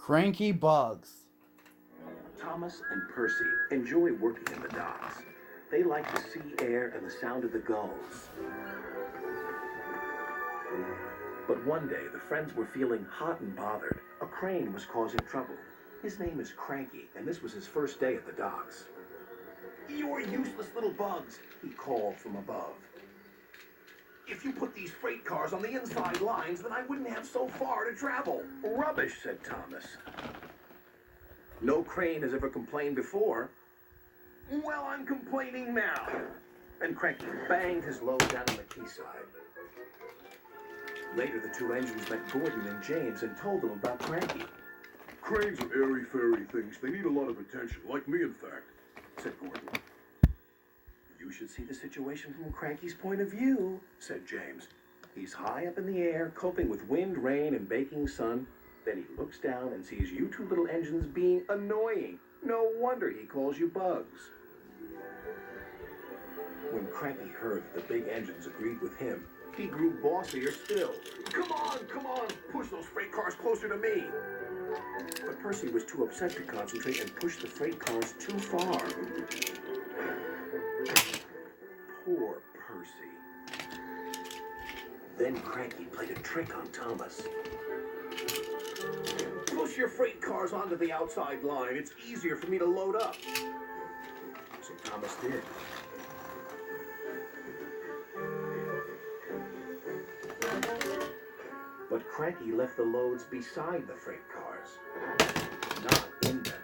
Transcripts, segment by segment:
Cranky Bugs. Thomas and Percy enjoy working in the docks. They like the sea air and the sound of the gulls. But one day, the friends were feeling hot and bothered. A crane was causing trouble. His name is Cranky, and this was his first day at the docks. "You're useless little bugs," he called from above. "If you put these freight cars on the inside lines, then I wouldn't have so far to travel." "Rubbish," said Thomas. "No crane has ever complained before." "Well, I'm complaining now." And Cranky banged his load down on the quayside. Later, the two engines met Gordon and James and told them about Cranky. "Cranes are airy-fairy things. They need a lot of attention, like me, in fact," said Gordon. "You should see the situation from Cranky's point of view," said James. "He's high up in the air, coping with wind, rain, and baking sun. Then he looks down and sees you two little engines being annoying. No wonder he calls you bugs." When Cranky heard that the big engines agreed with him, he grew bossier still. Come on, push those freight cars closer to me." But Percy was too upset to concentrate and pushed the freight cars too far. Poor Percy. Then Cranky played a trick on Thomas. "Push your freight cars onto the outside line. It's easier for me to load up." So Thomas did. But Cranky left the loads beside the freight cars, not in them.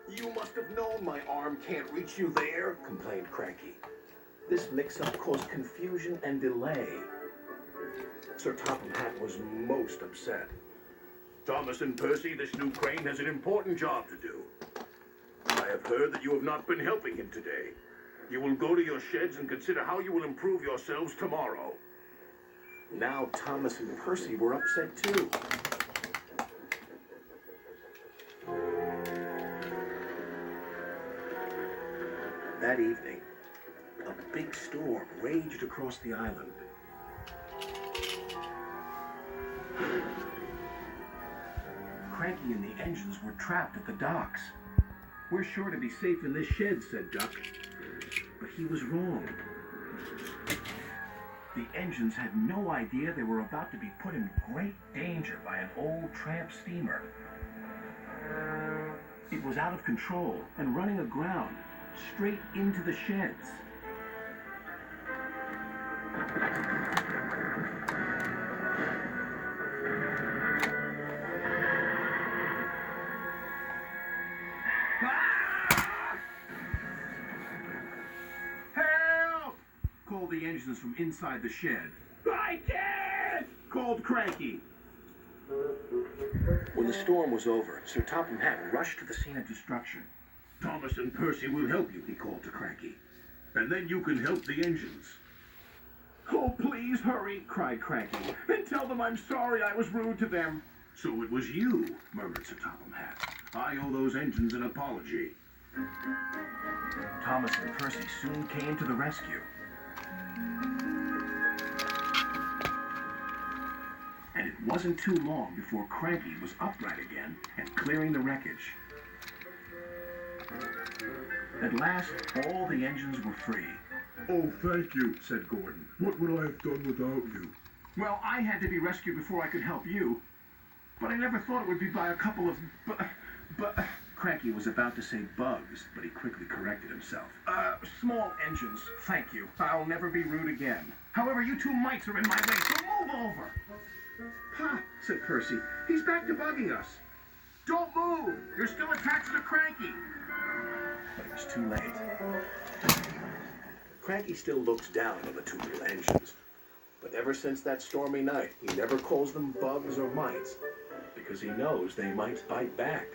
"You must have known my arm can't reach you there," complained Cranky. This mix-up caused confusion and delay. Sir Topham Hatt was most upset. "Thomas and Percy, this new crane has an important job to do. I have heard that you have not been helping him today. You will go to your sheds and consider how you will improve yourselves tomorrow." Now Thomas and Percy were upset too. That evening, a big storm raged across the island. Cranky and the engines were trapped at the docks. "We're sure to be safe in this shed," said Duck. But he was wrong. The engines had no idea they were about to be put in great danger by an old tramp steamer. It was out of control and running aground, straight into the sheds. Called the engines from inside the shed. "I can't!" called Cranky. When the storm was over, Sir Topham Hatt rushed to the scene of destruction. "Thomas and Percy will help you," he called to Cranky. "And then you can help the engines." "Oh, please hurry," cried Cranky, "and tell them I'm sorry I was rude to them." "So it was you," murmured Sir Topham Hatt. "I owe those engines an apology." Thomas and Percy soon came to the rescue. And it wasn't too long before Cranky was upright again and clearing the wreckage. At last, all the engines were free. "Oh, thank you," said Gordon. "What would I have done without you?" "Well, I had to be rescued before I could help you. But I never thought it would be by a couple of Cranky was about to say bugs, but he quickly corrected himself. Small engines, thank you. I'll never be rude again. However, you two mites are in my way, so move over." "Ha," said Percy. "He's back to bugging us." "Don't move! You're still attached to Cranky." But it was too late. Cranky still looks down on the two little engines. But ever since that stormy night, he never calls them bugs or mites, because he knows they might bite back.